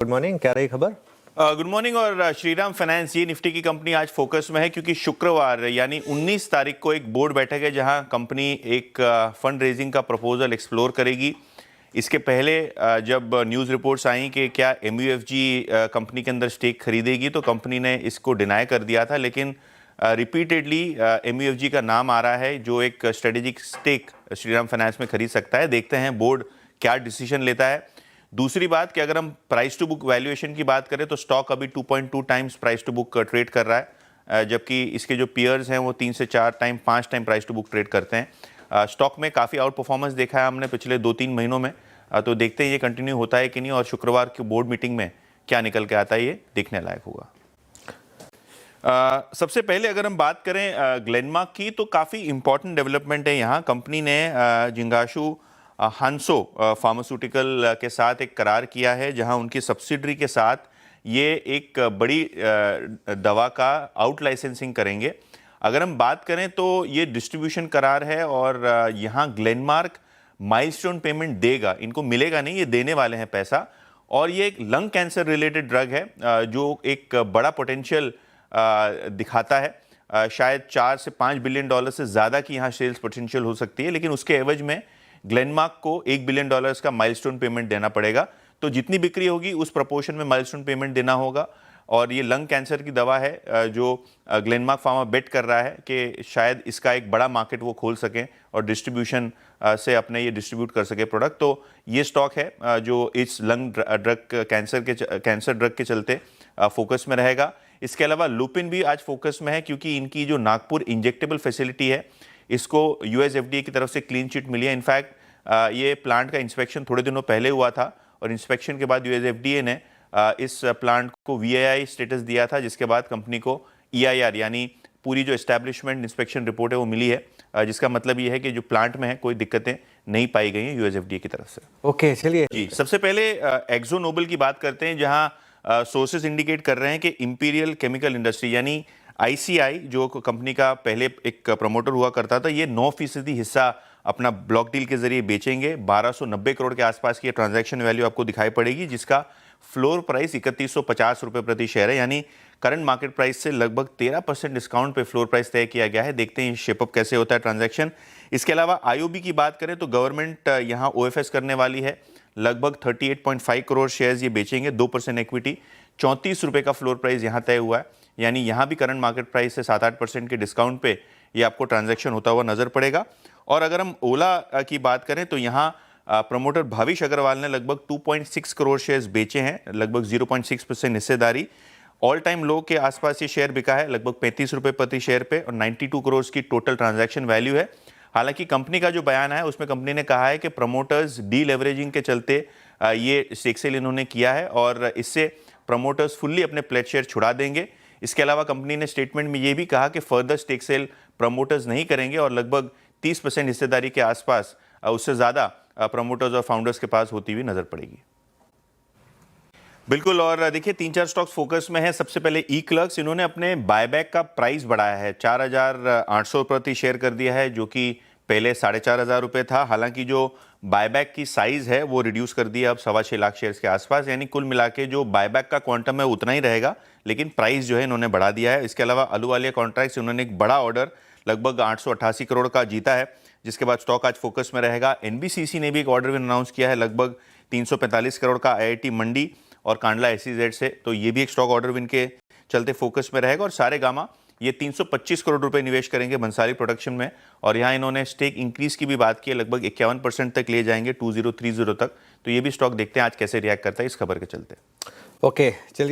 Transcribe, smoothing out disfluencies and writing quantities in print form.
Good morning, क्या रही खबर? Good morning. और श्रीराम फाइनेंस ये निफ्टी की कंपनी आज फोकस में है क्योंकि शुक्रवार यानी 19 तारीख को एक बोर्ड बैठक है जहां कंपनी एक फंड रेजिंग का प्रपोजल एक्सप्लोर करेगी। इसके पहले जब न्यूज़ रिपोर्ट्स आई कि क्या MUFG कंपनी के अंदर स्टेक खरीदेगी तो कंपनी ने इसको डिनाई कर दिया था, लेकिन रिपीटेडली MUFG का नाम आ रहा है जो एक स्ट्रेटेजिक स्टेक श्रीराम फाइनेंस में खरीद सकता है। देखते हैं बोर्ड क्या डिसीजन लेता है। दूसरी बात कि अगर हम प्राइस टू बुक वैल्यूएशन की बात करें तो स्टॉक अभी 2.2 times price to book trade कर रहा है, जबकि इसके जो पीयर्स हैं वो 3 से 4 time 5 time price to book trade करते हैं। स्टॉक में काफ़ी आउट परफॉर्मेंस देखा है हमने पिछले 2-3 महीनों में, तो देखते हैं ये कंटिन्यू होता है कि नहीं और शुक्रवार की बोर्ड मीटिंग में क्या निकल के आता है, ये देखने लायक होगा। सबसे पहले अगर हम बात करें ग्लेनमार्क की तो काफ़ी इंपॉर्टेंट डेवलपमेंट है यहाँ। कंपनी ने जिंगाशु हांसो फार्मास्यूटिकल के साथ एक करार किया है जहां उनकी सब्सिडरी के साथ ये एक बड़ी दवा का आउट लाइसेंसिंग करेंगे। अगर हम बात करें तो ये डिस्ट्रीब्यूशन करार है और यहां ग्लेनमार्क माइलस्टोन पेमेंट देगा, इनको मिलेगा नहीं, ये देने वाले हैं पैसा। और ये एक लंग कैंसर रिलेटेड ड्रग है जो एक बड़ा पोटेंशियल दिखाता है। शायद 4 से 5 बिलियन डॉलर से ज़्यादा की यहाँ सेल्स पोटेंशियल हो सकती है, लेकिन उसके एवज में ग्लेनमार्क को $1 बिलियन का माइलस्टोन पेमेंट देना पड़ेगा। तो जितनी बिक्री होगी उस प्रपोर्शन में माइलस्टोन पेमेंट देना होगा। और ये लंग कैंसर की दवा है जो ग्लेनमार्क फार्मा बेट कर रहा है कि शायद इसका एक बड़ा मार्केट वो खोल सकें और डिस्ट्रीब्यूशन से अपने ये डिस्ट्रीब्यूट कर सके प्रोडक्ट। तो ये स्टॉक है जो इस लंग ड्रग कैंसर ड्रग के चलते फोकस में रहेगा। इसके अलावा लुपिन भी आज फोकस में है क्योंकि इनकी जो नागपुर इंजेक्टेबल फैसिलिटी है इसको US FDA की तरफ से क्लीन चिट मिली है। इनफैक्ट ये प्लांट का इंस्पेक्शन थोड़े दिनों पहले हुआ था और इंस्पेक्शन के बाद US FDA ने इस प्लांट को VAI स्टेटस दिया था, जिसके बाद कंपनी को EIR यानी पूरी जो एस्टैब्लिशमेंट इंस्पेक्शन रिपोर्ट है वो मिली है, जिसका मतलब ये है कि जो प्लांट में है कोई दिक्कतें नहीं पाई गई हैं US FDA की तरफ से। ओके, चलिए जी, सबसे पहले एक्जो नोबल की बात करते हैं जहां सोर्सेज इंडिकेट कर रहे हैं कि इंपीरियल केमिकल इंडस्ट्री यानी ICI जो कंपनी का पहले एक प्रमोटर हुआ करता था, ये 9% हिस्सा अपना ब्लॉक डील के जरिए बेचेंगे। 1290 करोड़ के आसपास की ट्रांजैक्शन वैल्यू आपको दिखाई पड़ेगी, जिसका फ्लोर प्राइस 3150 रुपये प्रति शेयर है, यानी करंट मार्केट प्राइस से लगभग 13% डिस्काउंट पे फ्लोर प्राइस तय किया गया है। देखते हैं शेपअप कैसे होता है ट्रांजैक्शन। इसके अलावा IOB की बात करें तो गवर्नमेंट यहाँ OFS करने वाली है, लगभग 38.5 करोड़ शेयर्स ये बेचेंगे, 2% इक्विटी, 34 रुपये का फ्लोर प्राइस यहाँ तय हुआ है, यानी यहाँ भी करंट मार्केट प्राइस से 7-8% के डिस्काउंट पे ये आपको ट्रांजैक्शन होता हुआ नजर पड़ेगा। और अगर हम ओला की बात करें तो यहाँ प्रमोटर भाविश अग्रवाल ने लगभग 2.6 करोड़ शेयर्स बेचे हैं, लगभग 0.6% हिस्सेदारी। ऑल टाइम लो के आसपास ये शेयर बिका है, लगभग 35 रुपये प्रति शेयर पे, और 92 करोड़ की टोटल ट्रांजैक्शन वैल्यू है। हालांकि कंपनी का जो बयान है उसमें कंपनी ने कहा है कि प्रमोटर्स डी लेवरेजिंग के चलते ये स्टेक सेल इन्होंने किया है और इससे प्रमोटर्स फुल्ली अपने प्लेट शेयर छुड़ा देंगे। इसके अलावा कंपनी ने स्टेटमेंट में ये भी कहा कि फर्दर स्टेक सेल प्रमोटर्स नहीं करेंगे और लगभग 30% हिस्सेदारी के आसपास उससे ज़्यादा प्रमोटर्स और फाउंडर्स के पास होती हुई नजर पड़ेगी। बिल्कुल, और देखिए 3-4 स्टॉक्स फोकस में है। सबसे पहले E-क्लर्क्स, इन्होंने अपने बायबैक का प्राइस बढ़ाया है, 4,800 प्रति शेयर कर दिया है, जो कि पहले 4,500 रुपये था। हालांकि जो बायबैक की साइज है वो रिड्यूस कर दी है अब 6.25 लाख शेयर्स के आसपास, यानी कुल मिला के जो बायबैक का क्वांटम है उतना ही रहेगा, लेकिन प्राइस जो है इन्होंने बढ़ा दिया है। इसके अलावा अहलूवालिया कॉन्ट्रैक्ट्स, इन्होंने एक बड़ा ऑर्डर लगभग 888 करोड़ का जीता है, जिसके बाद स्टॉक आज फोकस में रहेगा। NBCC ने भी एक ऑर्डर विन अनाउंस किया है लगभग 345 करोड़ का IIT मंडी और कांडला SEZ से, तो ये भी एक स्टॉक ऑर्डर विन के चलते फोकस में रहेगा। और सारेगामा ये 325 करोड़ रुपए निवेश करेंगे भंसाली प्रोडक्शन में, और यहाँ इन्होंने स्टेक इंक्रीज की भी बात की है, लगभग 51% तक ले जाएंगे 2030 तक। तो ये भी स्टॉक देखते हैं आज कैसे रिएक्ट करता है इस खबर के चलते। ओके, चलिए।